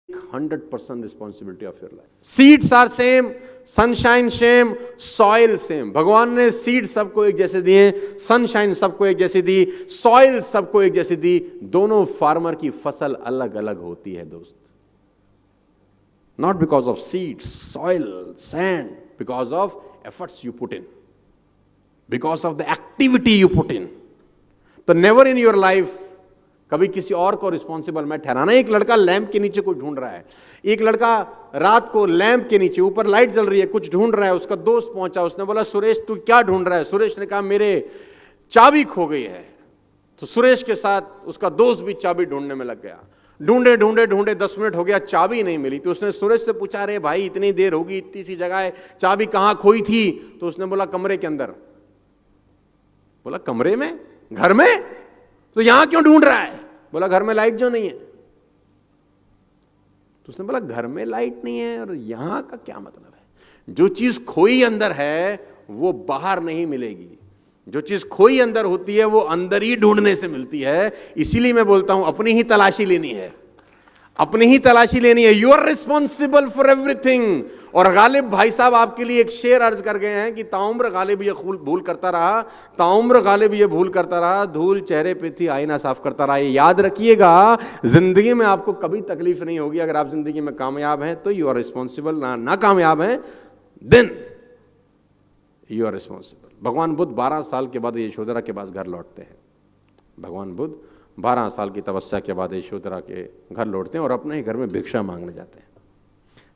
100% responsibility of your life. Seeds are same, sunshine same, soil same. भगवान ने seed सबको एक जैसे दिए, सनशाइन सबको एक जैसी दी, सॉइल सबको एक जैसी दी. दोनों फार्मर की फसल अलग अलग होती है दोस्त. Not because of seeds, soil, sand, because of efforts you put in, because of the activity you put in. तो never in your life कभी किसी और को रिस्पॉन्सिबल मैं ठहराना. एक लड़का लैंप के नीचे कुछ ढूंढ रहा है, एक लड़का रात को लैंप के नीचे ऊपर लाइट जल रही है कुछ ढूंढ रहा है. उसका दोस्त पहुंचा, उसने बोला सुरेश तू क्या ढूंढ रहा है. सुरेश ने कहा मेरे चाबी खो गई है. तो सुरेश के साथ उसका दोस्त भी चाबी ढूंढने में लग गया. ढूंढे ढूंढे ढूंढे 10 मिनट हो गया, चाबी नहीं मिली. तो उसने सुरेश से पूछा अरे भाई इतनी देर होगी, इतनी सी जगह है, चाबी कहां खोई थी. तो उसने बोला कमरे के अंदर. बोला कमरे में, घर में, तो यहां क्यों ढूंढ रहा है. बोला घर में लाइट जो नहीं है. तो उसने बोला घर में लाइट नहीं है और यहां का क्या मतलब है. जो चीज खोई अंदर है वो बाहर नहीं मिलेगी. जो चीज खोई अंदर होती है वो अंदर ही ढूंढने से मिलती है. इसीलिए मैं बोलता हूं अपनी ही तलाशी लेनी है, अपनी ही तलाशी लेनी है. You are responsible for everything. और गालिब भाई साहब आपके लिए एक शेर अर्ज कर गए हैं कि ताउम्र गालिब ये भूल करता रहा, ताउम्र गालिब ये भूल करता रहा, धूल चेहरे पे थी आईना साफ करता रहा. ये याद रखिएगा, जिंदगी में आपको कभी तकलीफ नहीं होगी. अगर आप जिंदगी में कामयाब हैं तो यू आर रिस्पॉन्सिबल, ना कामयाब हैं देन यू आर रिस्पॉन्सिबल. भगवान बुद्ध 12 साल के बाद यशोधरा के पास घर लौटते हैं. भगवान बुद्ध 12 साल की तपस्या के बाद यशोधरा के घर लौटते हैं और अपने ही घर में भिक्षा मांगने जाते हैं.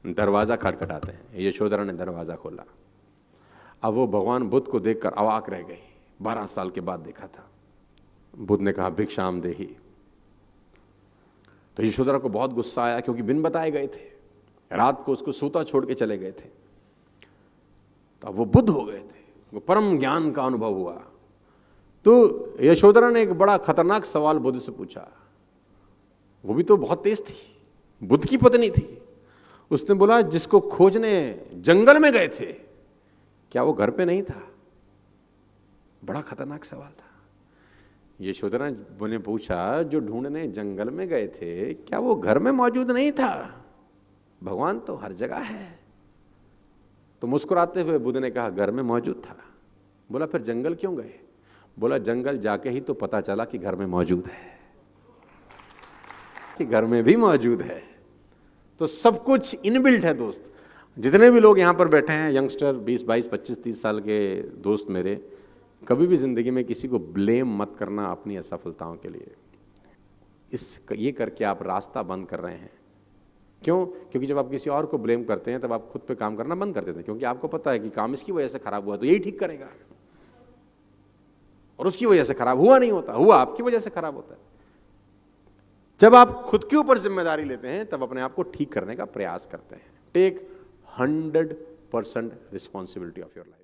दरवाज़ा खटखटाते हैं. यशोधरा ने दरवाज़ा खोला. अब वो भगवान बुद्ध को देखकर अवाक रह गई. 12 साल के बाद देखा था. बुद्ध ने कहा भिक्षाम देहि. तो यशोधरा को बहुत गुस्सा आया क्योंकि बिन बताए गए थे, रात को उसको सूता छोड़ के चले गए थे. तो अब वो बुद्ध हो गए थे, वो परम ज्ञान का अनुभव हुआ. तो यशोधरा ने एक बड़ा खतरनाक सवाल बुद्ध से पूछा. वो भी तो बहुत तेज थी, बुद्ध की पत्नी थी. उसने बोला जिसको खोजने जंगल में गए थे क्या वो घर पे नहीं था. बड़ा खतरनाक सवाल था. यशोधरा ने पूछा जो ढूंढने जंगल में गए थे क्या वो घर में मौजूद नहीं था. भगवान तो हर जगह है. तो मुस्कुराते हुए बुद्ध ने कहा घर में मौजूद था. बोला फिर जंगल क्यों गए. बोला जंगल जाके ही तो पता चला कि घर में मौजूद है, कि घर में भी मौजूद है. तो सब कुछ इनबिल्ट है दोस्त. जितने भी लोग यहां पर बैठे हैं, यंगस्टर 20, 22, 25, 30 साल के दोस्त मेरे, कभी भी जिंदगी में किसी को ब्लेम मत करना अपनी असफलताओं के लिए. ये करके आप रास्ता बंद कर रहे हैं. क्यों. क्योंकि जब आप किसी और को ब्लेम करते हैं तब आप खुद पे काम करना बंद कर देते हैं. क्योंकि आपको पता है कि काम इसकी वजह से खराब हुआ तो यही ठीक करेगा, और उसकी वजह से खराब हुआ नहीं होता, हुआ आपकी वजह से खराब होता है. जब आप खुद के ऊपर जिम्मेदारी लेते हैं तब अपने आप को ठीक करने का प्रयास करते हैं. Take 100% responsibility of your life.